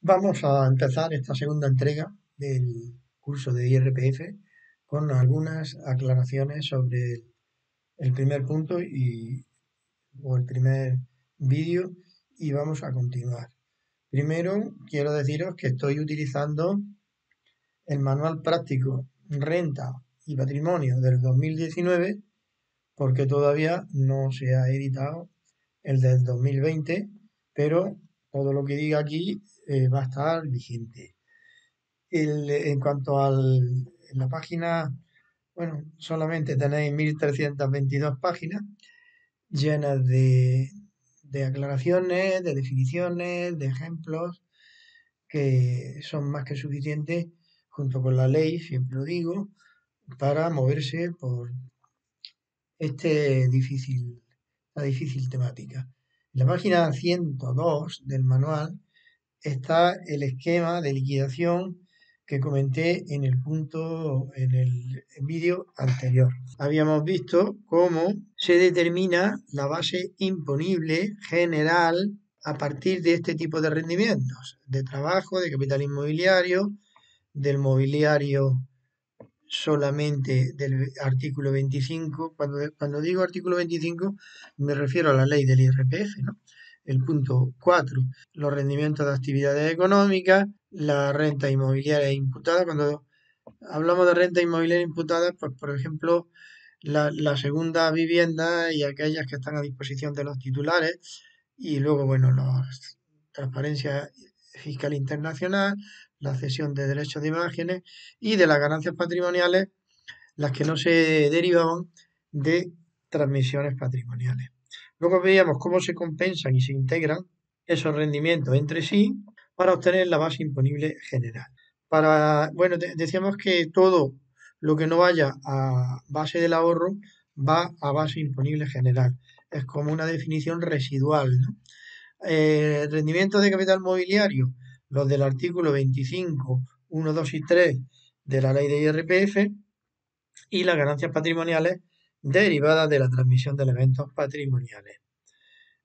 Vamos a empezar esta segunda entrega del curso de IRPF con algunas aclaraciones sobre el primer punto o el primer vídeo y vamos a continuar. Primero, quiero deciros que estoy utilizando el manual práctico Renta y Patrimonio del 2019 porque todavía no se ha editado el del 2020, pero todo lo que diga aquí va a estar vigente. En cuanto en la página, bueno, solamente tenéis 1322 páginas llenas de aclaraciones, de definiciones, de ejemplos, que son más que suficientes, junto con la ley, siempre lo digo, para moverse por esta difícil temática. En la página 102 del manual está el esquema de liquidación que comenté en el vídeo anterior. Habíamos visto cómo se determina la base imponible general a partir de este tipo de rendimientos, de trabajo, de capital inmobiliario, del mobiliario solamente del artículo 25. Cuando digo artículo 25 me refiero a la ley del IRPF, ¿no? El punto 4, los rendimientos de actividades económicas, la renta inmobiliaria imputada. Cuando hablamos de renta inmobiliaria imputada, pues por ejemplo, la segunda vivienda y aquellas que están a disposición de los titulares, y luego, bueno, la transparencia fiscal internacional, la cesión de derechos de imágenes y de las ganancias patrimoniales, las que no se derivaban de transmisiones patrimoniales. Luego veíamos cómo se compensan y se integran esos rendimientos entre sí para obtener la base imponible general. Bueno, decíamos que todo lo que no vaya a base del ahorro va a base imponible general. Es como una definición residual, ¿no? Rendimiento de capital mobiliario, los del artículo 25, 1, 2 y 3 de la ley de IRPF, y las ganancias patrimoniales derivadas de la transmisión de elementos patrimoniales.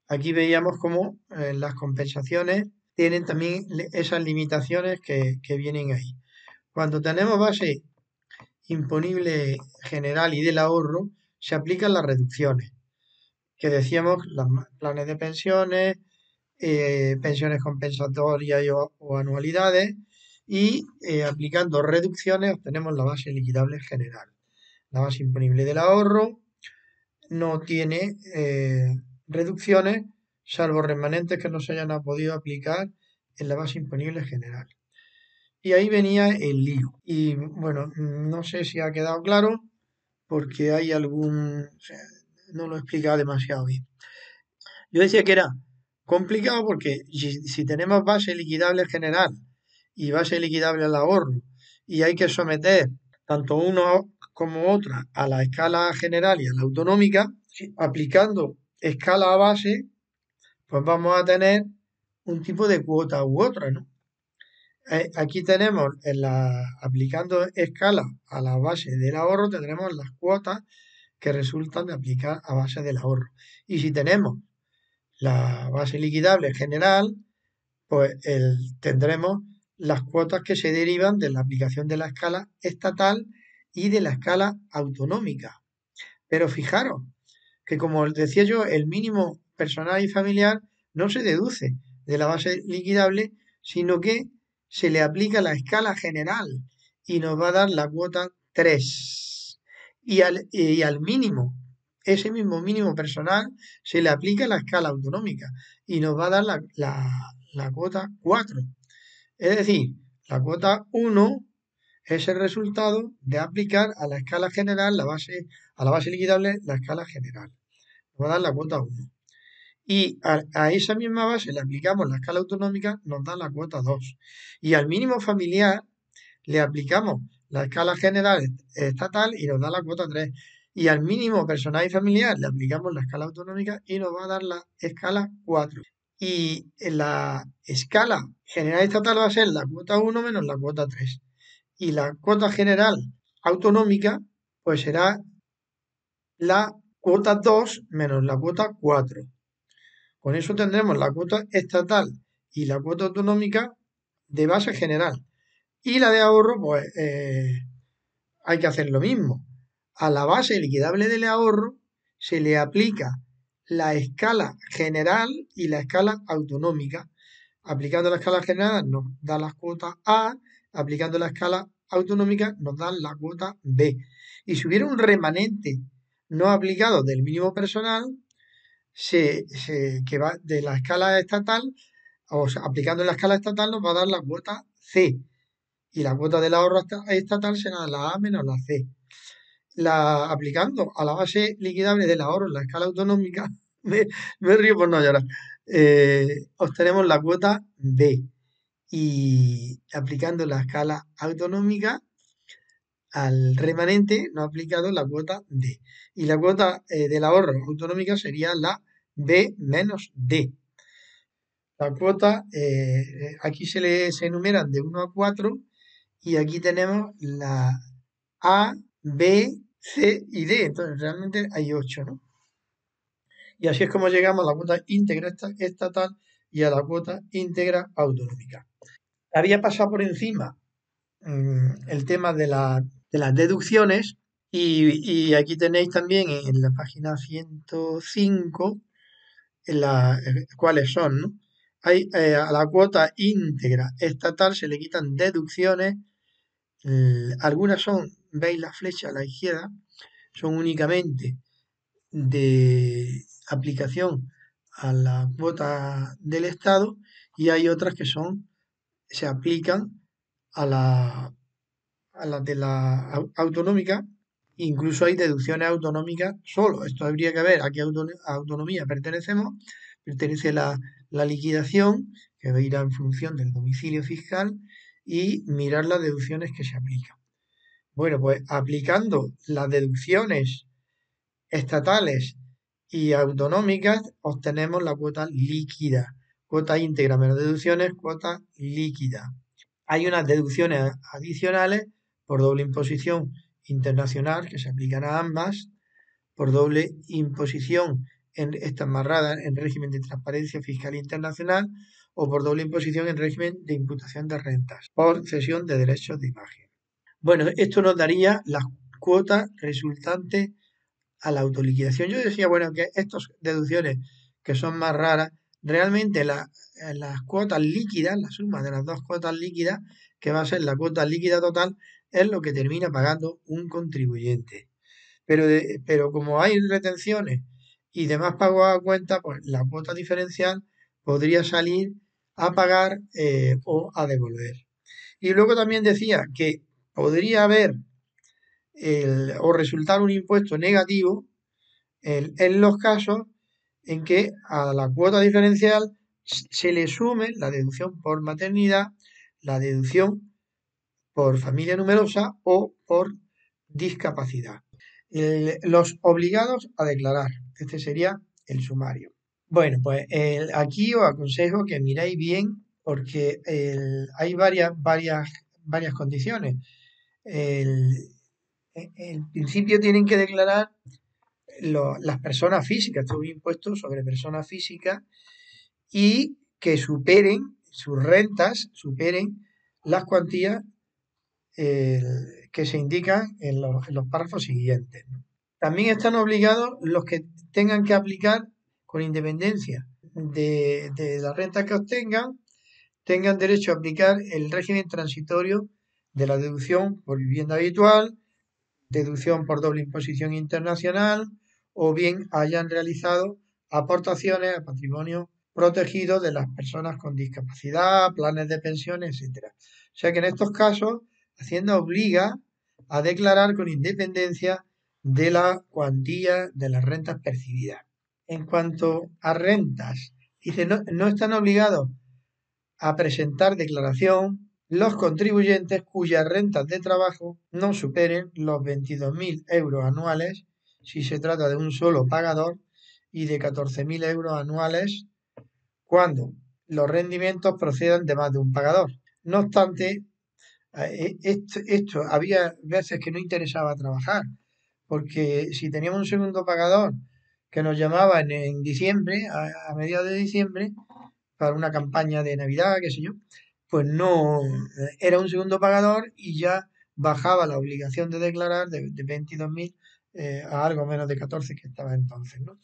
Aquí veíamos cómo las compensaciones tienen también esas limitaciones que vienen ahí. Cuando tenemos base imponible general y del ahorro, se aplican las reducciones, que decíamos, los planes de pensiones, pensiones compensatorias o anualidades, y aplicando reducciones obtenemos la base liquidable general. La base imponible del ahorro no tiene reducciones, salvo remanentes que no se hayan podido aplicar en la base imponible general. Y ahí venía el lío. Y bueno, no sé si ha quedado claro porque hay o sea, no lo he explicado demasiado bien. Yo decía que era complicado porque si tenemos base liquidable general y base liquidable al ahorro y hay que someter tanto uno como otra a la escala general y a la autonómica, aplicando escala a base, pues vamos a tener un tipo de cuota u otra, ¿no? Aquí tenemos, aplicando escala a la base del ahorro, tendremos las cuotas que resultan de aplicar a base del ahorro. Y si tenemos la base liquidable general, pues tendremos las cuotas que se derivan de la aplicación de la escala estatal y de la escala autonómica. Pero fijaros que, como decía yo, el mínimo personal y familiar no se deduce de la base liquidable, sino que se le aplica la escala general y nos va a dar la cuota 3. Y al mínimo, ese mismo mínimo personal, se le aplica la escala autonómica y nos va a dar la cuota 4. Es decir, la cuota 1 es el resultado de aplicar a la escala general, a la base liquidable, la escala general. Nos va a dar la cuota 1. Y a esa misma base le aplicamos la escala autonómica, nos da la cuota 2. Y al mínimo familiar le aplicamos la escala general estatal y nos da la cuota 3. Y al mínimo personal y familiar le aplicamos la escala autonómica y nos va a dar la escala 4. Y en la escala general estatal va a ser la cuota 1 menos la cuota 3. Y la cuota general autonómica pues será la cuota 2 menos la cuota 4. Con eso tendremos la cuota estatal y la cuota autonómica de base general. Y la de ahorro, pues hay que hacer lo mismo. A la base liquidable del ahorro se le aplica la escala general y la escala autonómica. Aplicando la escala general nos da las cuotas A, aplicando la escala autonómica nos dan la cuota B. Y si hubiera un remanente no aplicado del mínimo personal, que va de la escala estatal, o sea, aplicando la escala estatal nos va a dar la cuota C. Y la cuota del ahorro estatal será la A menos la C. Aplicando a la base liquidable del ahorro en la escala autonómica, me río por no llorar, obtenemos la cuota B. Y aplicando la escala autonómica al remanente no ha aplicado la cuota D. Y la cuota del ahorro autonómica sería la B menos D. La cuota, aquí se enumeran de 1 a 4 y aquí tenemos la A, B, C y D. Entonces realmente hay 8, ¿no? Y así es como llegamos a la cuota íntegra estatal y a la cuota íntegra autonómica. Había pasado por encima el tema de las deducciones y aquí tenéis también en la página 105 cuáles son, ¿no? Hay, a la cuota íntegra estatal se le quitan deducciones, algunas son, veis la flecha a la izquierda, son únicamente de aplicación a la cuota del Estado y hay otras que se aplican a a las de la autonómica, incluso hay deducciones autonómicas solo. Esto habría que ver a qué autonomía pertenecemos. Pertenece la liquidación, que irá en función del domicilio fiscal, y mirar las deducciones que se aplican. Bueno, pues aplicando las deducciones estatales y autonómicas, obtenemos la cuota líquida. Cuota íntegra menos deducciones, cuota líquida. Hay unas deducciones adicionales por doble imposición internacional que se aplican a ambas, por doble imposición en estas marradas en régimen de transparencia fiscal internacional o por doble imposición en régimen de imputación de rentas por cesión de derechos de imagen. Bueno, esto nos daría las cuotas resultantes a la autoliquidación. Yo decía, bueno, que estas deducciones que son más raras, realmente las cuotas líquidas, la suma de las dos cuotas líquidas, que va a ser la cuota líquida total, es lo que termina pagando un contribuyente. Pero como hay retenciones y demás pagos a cuenta, pues la cuota diferencial podría salir a pagar o a devolver. Y luego también decía que podría haber o resultar un impuesto negativo en los casos en que a la cuota diferencial se le sume la deducción por maternidad, la deducción por familia numerosa o por discapacidad. Los obligados a declarar. Este sería el sumario. Bueno, pues aquí os aconsejo que miréis bien porque hay varias condiciones. El, en principio tienen que declarar las personas físicas, todo impuesto sobre personas físicas y que superen, sus rentas superen las cuantías eh, que se indican en los párrafos siguientes, ¿no? También están obligados los que tengan que aplicar con independencia de la renta que obtengan, tengan derecho a aplicar el régimen transitorio de la deducción por vivienda habitual, deducción por doble imposición internacional o bien hayan realizado aportaciones a patrimonio protegido de las personas con discapacidad, planes de pensiones, etcétera. O sea que en estos casos Hacienda obliga a declarar con independencia de la cuantía de las rentas percibidas. En cuanto a rentas, dice, no están obligados a presentar declaración los contribuyentes cuyas rentas de trabajo no superen los 22.000 euros anuales si se trata de un solo pagador y de 14.000 euros anuales cuando los rendimientos procedan de más de un pagador. No obstante, esto había veces que no interesaba trabajar, porque si teníamos un segundo pagador que nos llamaba en diciembre, a mediados de diciembre, para una campaña de Navidad, qué sé yo, pues no, era un segundo pagador y ya bajaba la obligación de declarar de 22.000 a algo menos de 14 que estaba entonces, ¿no?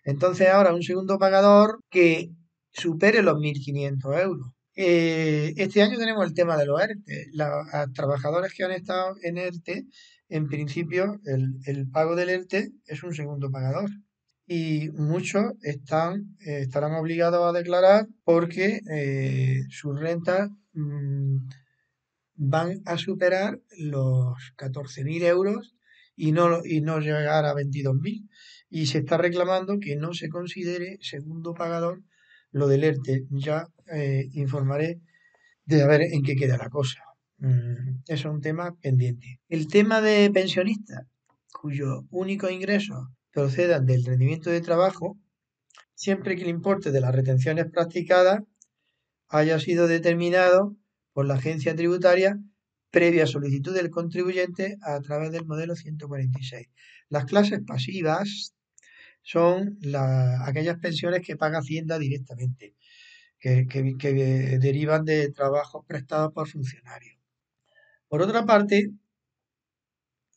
Entonces ahora un segundo pagador que supere los 1.500 euros. Este año tenemos el tema de los ERTE. A trabajadores que han estado en ERTE, en principio el pago del ERTE es un segundo pagador y muchos estarán obligados a declarar porque sus rentas van a superar los 14.000 euros y no llegar a 22.000. Y se está reclamando que no se considere segundo pagador lo del ERTE. Ya informaré de a ver en qué queda la cosa. Eso es un tema pendiente. El tema de pensionistas cuyos únicos ingresos procedan del rendimiento de trabajo, siempre que el importe de las retenciones practicadas haya sido determinado por la agencia tributaria previa solicitud del contribuyente a través del modelo 146. Las clases pasivas son aquellas pensiones que paga Hacienda directamente, que derivan de trabajos prestados por funcionarios. Por otra parte,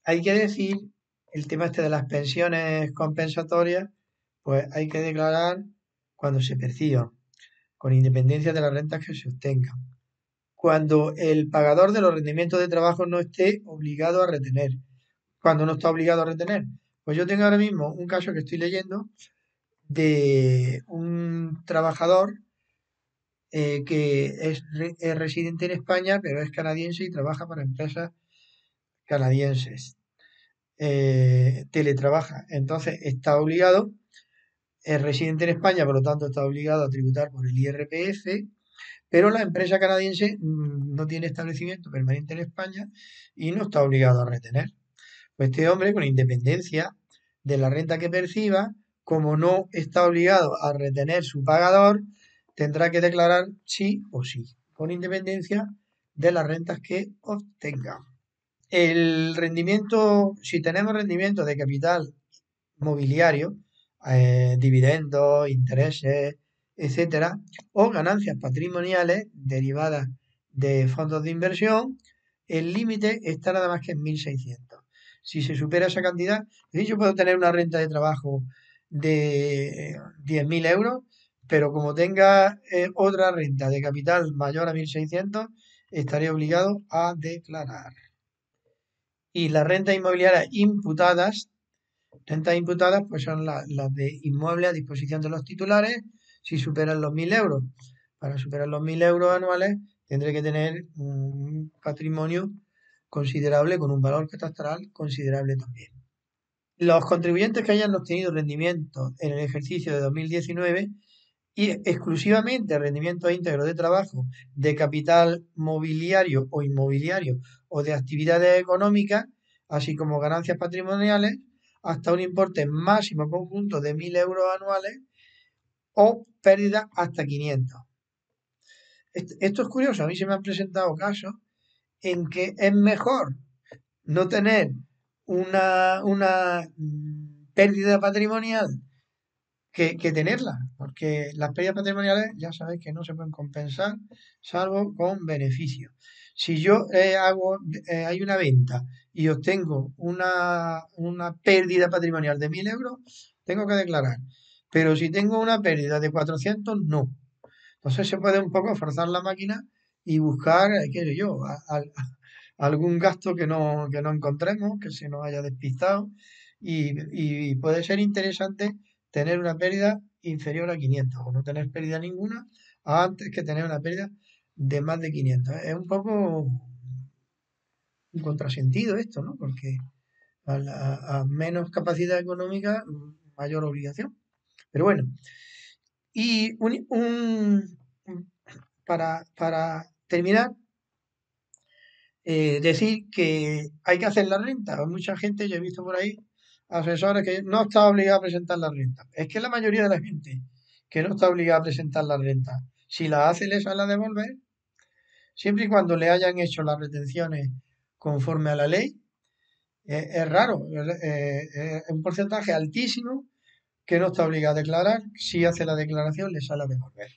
hay que decir el tema este de las pensiones compensatorias, pues hay que declarar cuando se perciban, con independencia de las rentas que se obtengan. Cuando el pagador de los rendimientos de trabajo no esté obligado a retener. Cuando no está obligado a retener. Pues yo tengo ahora mismo un caso que estoy leyendo de un trabajador que es residente en España, pero es canadiense y trabaja para empresas canadienses. Teletrabaja. Entonces está obligado, es residente en España, por lo tanto está obligado a tributar por el IRPF, pero la empresa canadiense no tiene establecimiento permanente en España y no está obligado a retener. Pues este hombre, con independencia de la renta que perciba, como no está obligado a retener su pagador, tendrá que declarar sí o sí, con independencia de las rentas que obtenga. El rendimiento, si tenemos rendimiento de capital mobiliario, dividendos, intereses, etcétera, o ganancias patrimoniales derivadas de fondos de inversión, el límite está nada más que en 1.600. Si se supera esa cantidad, es decir, yo puedo tener una renta de trabajo de 10.000 euros, pero como tenga otra renta de capital mayor a 1.600, estaré obligado a declarar. Y las rentas inmobiliarias imputadas, rentas imputadas, pues son las de inmuebles a disposición de los titulares si superan los 1.000 euros. Para superar los 1.000 euros anuales tendré que tener un patrimonio considerable con un valor catastral considerable también. Los contribuyentes que hayan obtenido rendimiento en el ejercicio de 2019 y exclusivamente rendimiento íntegro de trabajo, de capital mobiliario o inmobiliario o de actividades económicas, así como ganancias patrimoniales, hasta un importe máximo conjunto de 1.000 euros anuales o pérdidas hasta 500. Esto es curioso, a mí se me han presentado casos en que es mejor no tener una pérdida patrimonial que tenerla, porque las pérdidas patrimoniales ya sabéis que no se pueden compensar salvo con beneficios. Si yo hay una venta y obtengo una pérdida patrimonial de 1.000 euros, tengo que declarar. Pero si tengo una pérdida de 400, no. Entonces se puede un poco forzar la máquina y buscar, qué sé yo, algún gasto que no encontremos, que se nos haya despistado y puede ser interesante tener una pérdida inferior a 500 o no tener pérdida ninguna antes que tener una pérdida de más de 500. Es un poco un contrasentido esto, ¿no? Porque a menos capacidad económica, mayor obligación. Pero bueno, y para terminar, decir que hay que hacer la renta. Hay mucha gente, yo he visto por ahí, asesores que no está obligado a presentar la renta. Es que la mayoría de la gente que no está obligada a presentar la renta, si la hace, le sale a devolver, siempre y cuando le hayan hecho las retenciones conforme a la ley. Es raro, es un porcentaje altísimo que no está obligado a declarar. Si hace la declaración, le sale a devolver.